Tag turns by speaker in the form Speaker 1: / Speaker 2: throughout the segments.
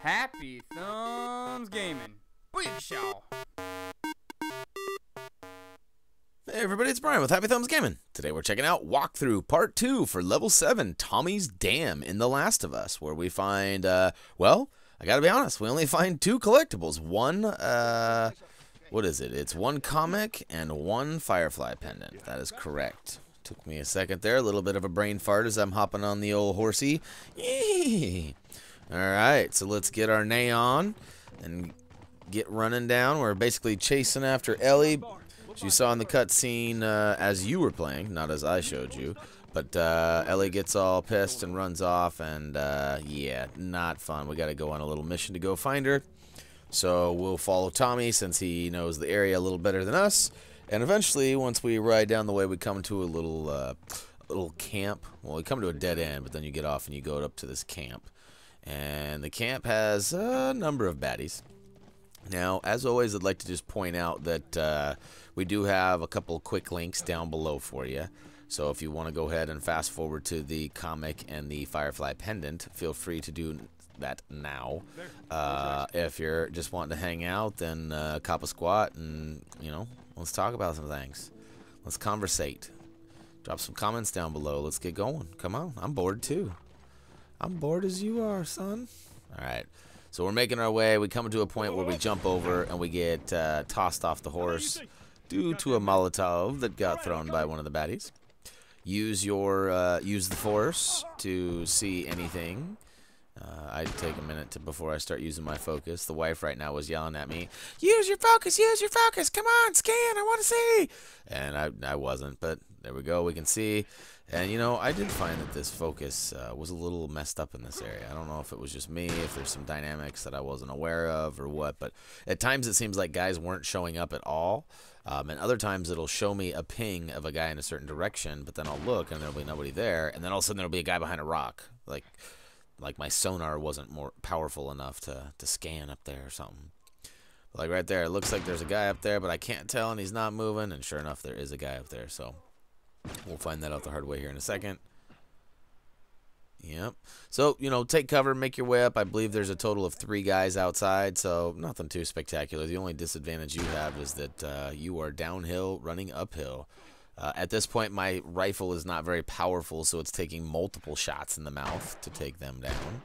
Speaker 1: Happy Thumbs Gaming. Big show.
Speaker 2: Hey everybody, it's Brian with Happy Thumbs Gaming. Today we're checking out Walkthrough Part 2 for Level 7, Tommy's Dam in The Last of Us, where we find, well, I gotta be honest, we only find 2 collectibles. One, what is it? It's 1 comic and 1 Firefly Pendant. That is correct. Took me a second there, a little bit of a brain fart as I'm hopping on the old horsey. Yee! Alright, so let's get our nay on and get running down. We're basically chasing after Ellie. As you saw in the cutscene as you were playing, not as I showed you. But Ellie gets all pissed and runs off, and yeah, not fun. We gotta go on a little mission to go find her. So we'll follow Tommy since he knows the area a little better than us. And eventually, once we ride down the way, we come to a little camp. Well, we come to a dead end, but then you get off and you go up to this camp. And the camp has a number of baddies. Now, as always, I'd like to just point out that we do have a couple quick links down below for you. So if you want to go ahead and fast forward to the comic and the Firefly Pendant, feel free to do that now. If you're just wanting to hang out, then cop a squat and, you know, let's talk about some things. Let's conversate. Drop some comments down below. Let's get going. Come on. I'm bored too. I'm bored as you are, son. Alright. So we're making our way. We come to a point where we jump over and we get tossed off the horse due to a Molotov that got thrown by one of the baddies. Use the force to see anything. I'd take a minute before I start using my focus. The wife right now was yelling at me, use your focus, come on, scan, I want to see. And I wasn't, but there we go, we can see. And you know, I did find that this focus was a little messed up in this area. I don't know if it was just me, if there's some dynamics that I wasn't aware of or what, but at times it seems like guys weren't showing up at all. And other times it'll show me a ping of a guy in a certain direction, but then I'll look and there'll be nobody there, and then all of a sudden there'll be a guy behind a rock. Like my sonar wasn't more powerful enough to scan up there or something. But like right there, it looks like there's a guy up there, but I can't tell and he's not moving, and sure enough there is a guy up there, so we'll find that out the hard way here in a second. Yep. So, you know, take cover, make your way up. I believe there's a total of 3 guys outside, so nothing too spectacular. The only disadvantage you have is that you are downhill running uphill. At this point, my rifle is not very powerful, so it's taking multiple shots in the mouth to take them down.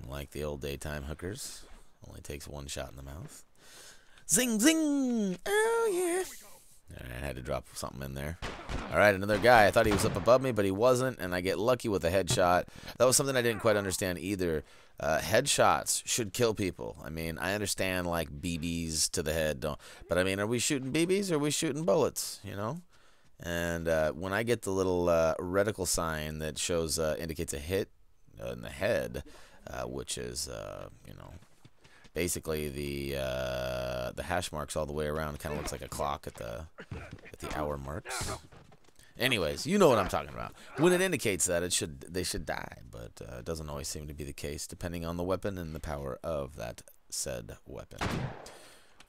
Speaker 2: Unlike the old daytime hookers, only takes 1 shot in the mouth. Zing, zing! Oh, yeah. Alright, I had to drop something in there. Alright, another guy. I thought he was up above me, but he wasn't, and I get lucky with a headshot. That was something I didn't quite understand either. Headshots should kill people. I mean, I understand, like, BBs to the head, but I mean, are we shooting BBs or are we shooting bullets, you know? And when I get the little reticle sign that shows, indicates a hit in the head, which is, you know, basically the hash marks all the way around. Kind of looks like a clock at the hour marks. Anyways, you know what I'm talking about. When it indicates that, they should die, but it doesn't always seem to be the case, depending on the weapon and the power of that said weapon.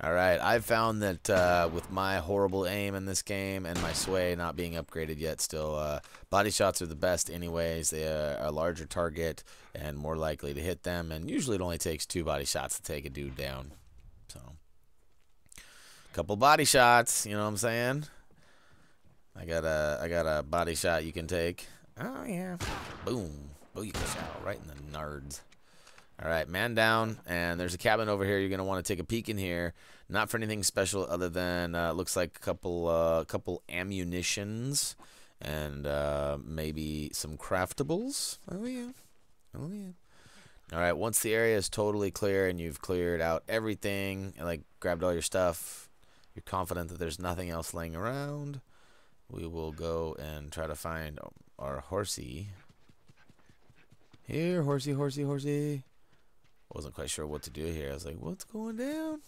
Speaker 2: All right, I've found that with my horrible aim in this game and my sway not being upgraded yet, still body shots are the best anyways. They are a larger target and more likely to hit them, and usually it only takes 2 body shots to take a dude down. So, a couple body shots, you know what I'm saying? I got a body shot you can take. Oh yeah, boom, booyakasha, right in the nards. All right, man down, and there's a cabin over here. You're gonna want to take a peek in here. Not for anything special other than looks like a couple ammunitions and maybe some craftables. Oh yeah, oh yeah. All right, once the area is totally clear and you've cleared out everything and like grabbed all your stuff, you're confident that there's nothing else laying around. We will go and try to find our horsey. Here, horsey, horsey, horsey. Wasn't quite sure what to do here. I was like, what's going down?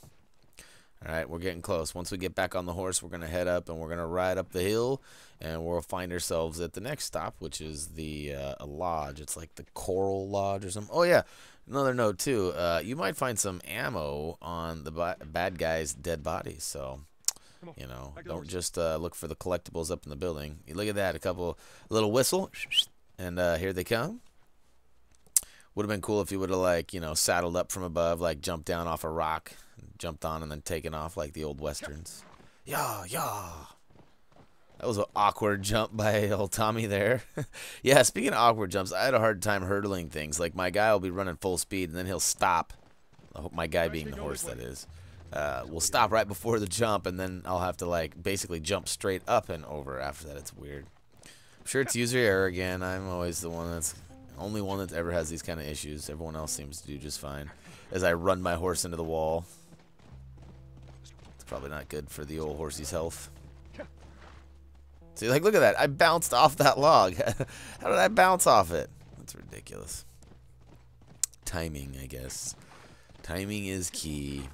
Speaker 2: Alright, we're getting close. Once we get back on the horse, we're going to head up and we're going to ride up the hill. And we'll find ourselves at the next stop, which is the a lodge. It's like the Coral Lodge or something. Oh, yeah. Another note, too. You might find some ammo on the bad guy's dead bodies. So, you know, don't just look for the collectibles up in the building. You look at that. A little whistle. And here they come. Would have been cool if he would have, like, you know, saddled up from above, like jumped down off a rock, jumped on and then taken off like the old westerns. Yeah, yeah. That was an awkward jump by old Tommy there. Yeah, speaking of awkward jumps, I had a hard time hurdling things. Like, my guy will be running full speed, and then he'll stop. My guy being the horse, that is. Will stop right before the jump, and then I'll have to, like, basically jump straight up and over after that. It's weird. I'm sure it's user error again. I'm always the only one that ever has these kind of issues. Everyone else seems to do just fine. As I run my horse into the wall. It's probably not good for the old horsey's health. See, like, look at that. I bounced off that log. How did I bounce off it? That's ridiculous. Timing, I guess. Timing is key.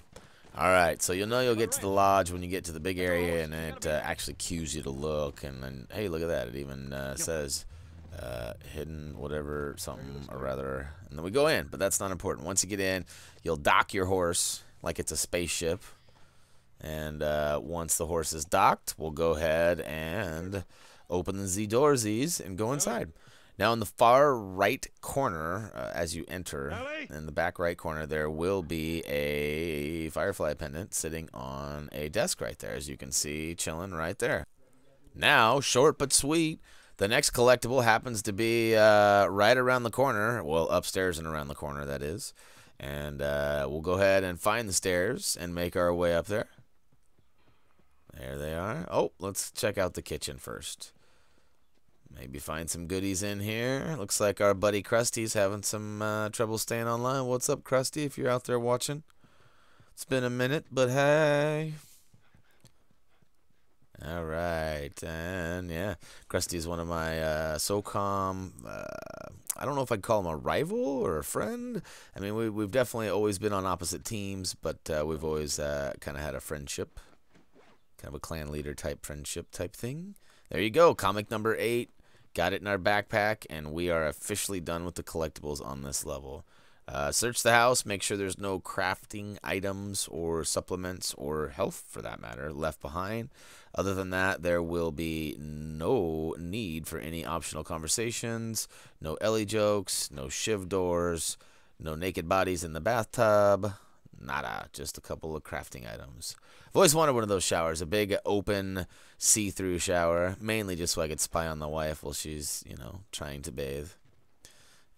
Speaker 2: Alright, so you'll know you'll get to the lodge when you get to the big area, and it actually cues you to look. And then, hey, look at that. It even says hidden whatever, something or rather. And then we go in, but that's not important. Once you get in, you'll dock your horse like it's a spaceship. And once the horse is docked, we'll go ahead and open the doorsies and go inside. Now, in the far right corner, as you enter, in the back right corner, there will be a Firefly Pendant sitting on a desk right there, as you can see, chilling right there. Now, short but sweet, the next collectible happens to be right around the corner. Well, upstairs and around the corner, that is. And we'll go ahead and find the stairs and make our way up there. There they are. Oh, let's check out the kitchen first. Maybe find some goodies in here. Looks like our buddy Krusty's having some trouble staying online. What's up, Krusty, if you're out there watching? It's been a minute, but hey. All right. And, yeah, Krusty's one of my SOCOM, I don't know if I'd call him a rival or a friend. I mean, we've definitely always been on opposite teams, but we've always kind of had a friendship. Kind of a clan leader type friendship type thing. There you go. Comic number 8. Got it in our backpack, and we are officially done with the collectibles on this level. Search the house. Make sure there's no crafting items or supplements or health, for that matter, left behind. Other than that, there will be no need for any optional conversations, no Ellie jokes, no Shiv doors, no naked bodies in the bathtub. Nada, just a couple of crafting items. I've always wanted one of those showers, a big open see-through shower, mainly just so I could spy on the wife while she's, you know, trying to bathe.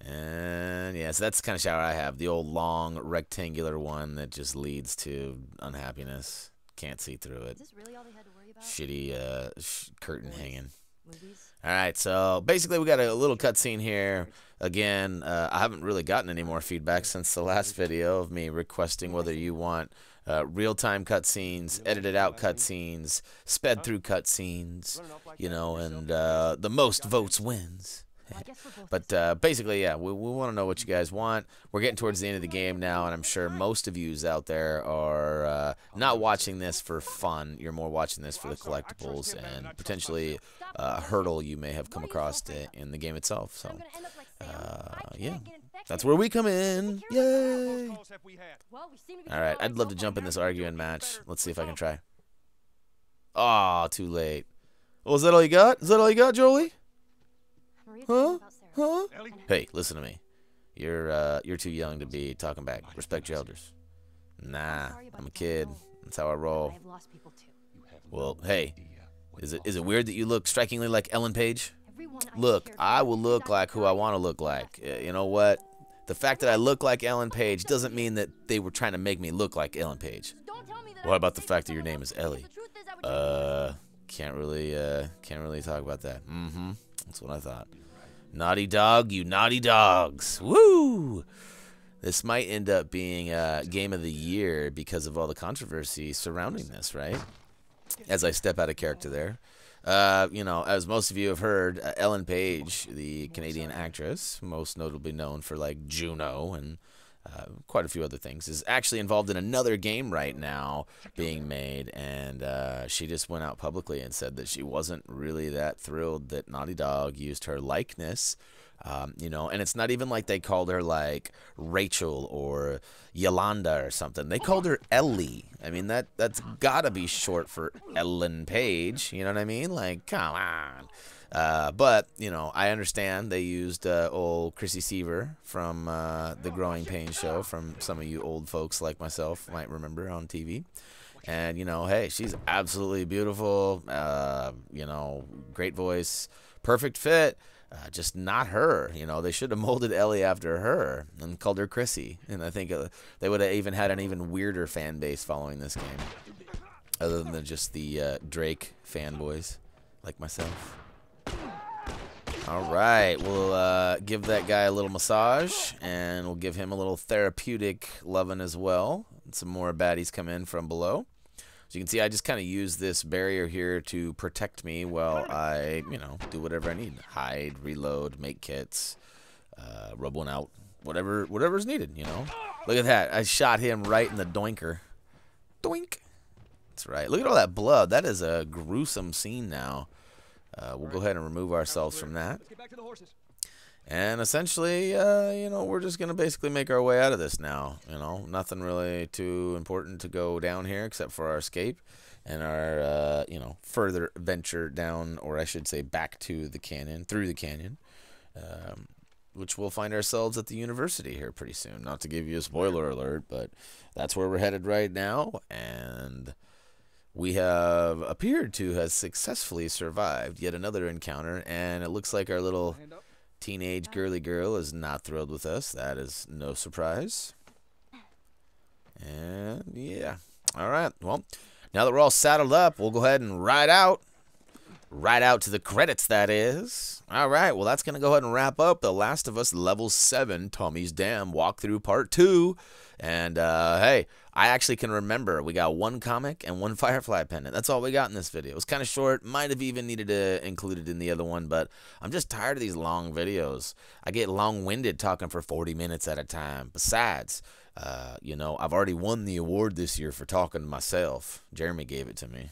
Speaker 2: And yeah, so that's the kind of shower I have, the old long rectangular one that just leads to unhappiness. Can't see through it.
Speaker 3: Is this really all they had to worry about?
Speaker 2: Shitty curtain hanging.
Speaker 3: Movies?
Speaker 2: Alright, so basically we got a little cutscene here. Again, I haven't really gotten any more feedback since the last video of me requesting whether you want real-time cutscenes, edited out cutscenes, sped through cutscenes, you know, and the most votes wins. But basically, yeah, we want to know what you guys want. We're getting towards the end of the game now, and I'm sure most of you out there are not watching this for fun. You're more watching this for the collectibles and potentially a hurdle you may have come across in the game itself. So, yeah, that's where we come in. Yay! All right, I'd love to jump in this arguing match. Let's see if I can try. Aw, too late. Oh, is that all you got? Is that all you got, Jolie? Huh? Huh? Hey, listen to me. You're too young to be talking back. Respect your elders. Nah, I'm a kid. That's how I roll. Well, hey, is it weird that you look strikingly like Ellen Page? Look, I will look like who I want to look like. You know what? The fact that I look like Ellen Page doesn't mean that they were trying to make me look like Ellen Page. What about the fact that your name is Ellie? Can't really talk about that. That's what I thought. Naughty dog, you naughty dogs. Woo! This might end up being Game of the Year because of all the controversy surrounding this, right? As I step out of character there. You know, as most of you have heard, Ellen Page, the Canadian actress, most notably known for, like, Juno and quite a few other things, is actually involved in another game right now being made, and she just went out publicly and said that she wasn't really that thrilled that Naughty Dog used her likeness, you know, and it's not even like they called her like Rachel or Yolanda or something. They called her Ellie. I mean, that's gotta be short for Ellen Page, you know what I mean? Like, come on. But, you know, I understand they used old Chrissy Seaver from the Growing Pains show, from some of you old folks like myself might remember on TV. And, you know, hey, she's absolutely beautiful, you know, great voice, perfect fit, just not her. You know, they should have molded Ellie after her and called her Chrissy. And I think they would have even had an even weirder fan base following this game, other than just the Drake fanboys like myself. All right, we'll give that guy a little massage, and we'll give him a little therapeutic loving as well. And some more baddies come in from below. So you can see I just kind of use this barrier here to protect me while I, you know, do whatever I need. Hide, reload, make kits, rub one out, whatever's needed, you know. Look at that. I shot him right in the doinker. Doink. That's right. Look at all that blood. That is a gruesome scene now. We'll go ahead and remove ourselves from that. And essentially, you know, we're just going to basically make our way out of this now. You know, nothing really too important to go down here except for our escape and our, you know, further venture down, or I should say back to the canyon, through the canyon, which we'll find ourselves at the university here pretty soon. Not to give you a spoiler alert, but that's where we're headed right now. And we have appeared to have successfully survived yet another encounter, and it looks like our little teenage girly girl is not thrilled with us. That is no surprise. And yeah. All right. Well, now that we're all saddled up, we'll go ahead and ride out. Ride out to the credits, that is. All right. Well, that's going to go ahead and wrap up The Last of Us Level 7 Tommy's Dam walkthrough part 2. And, hey, I actually can remember we got one comic and one Firefly Pendant. That's all we got in this video. It was kind of short. Might have even needed to include it in the other one, but I'm just tired of these long videos. I get long-winded talking for 40 minutes at a time. Besides, you know, I've already won the award this year for talking to myself. Jeremy gave it to me.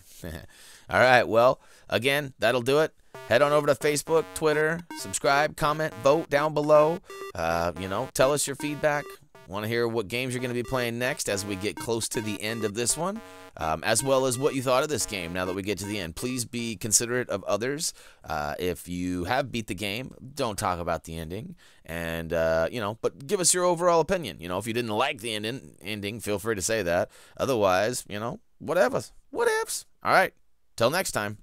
Speaker 2: All right, well, again, that'll do it. Head on over to Facebook, Twitter, subscribe, comment, vote down below. You know, tell us your feedback. Want to hear what games you're going to be playing next as we get close to the end of this one, as well as what you thought of this game now that we get to the end. Please be considerate of others. If you have beat the game, don't talk about the ending. And, you know, but give us your overall opinion. You know, if you didn't like the ending, feel free to say that. Otherwise, you know, whatevs. Whatevs. All right. Till next time.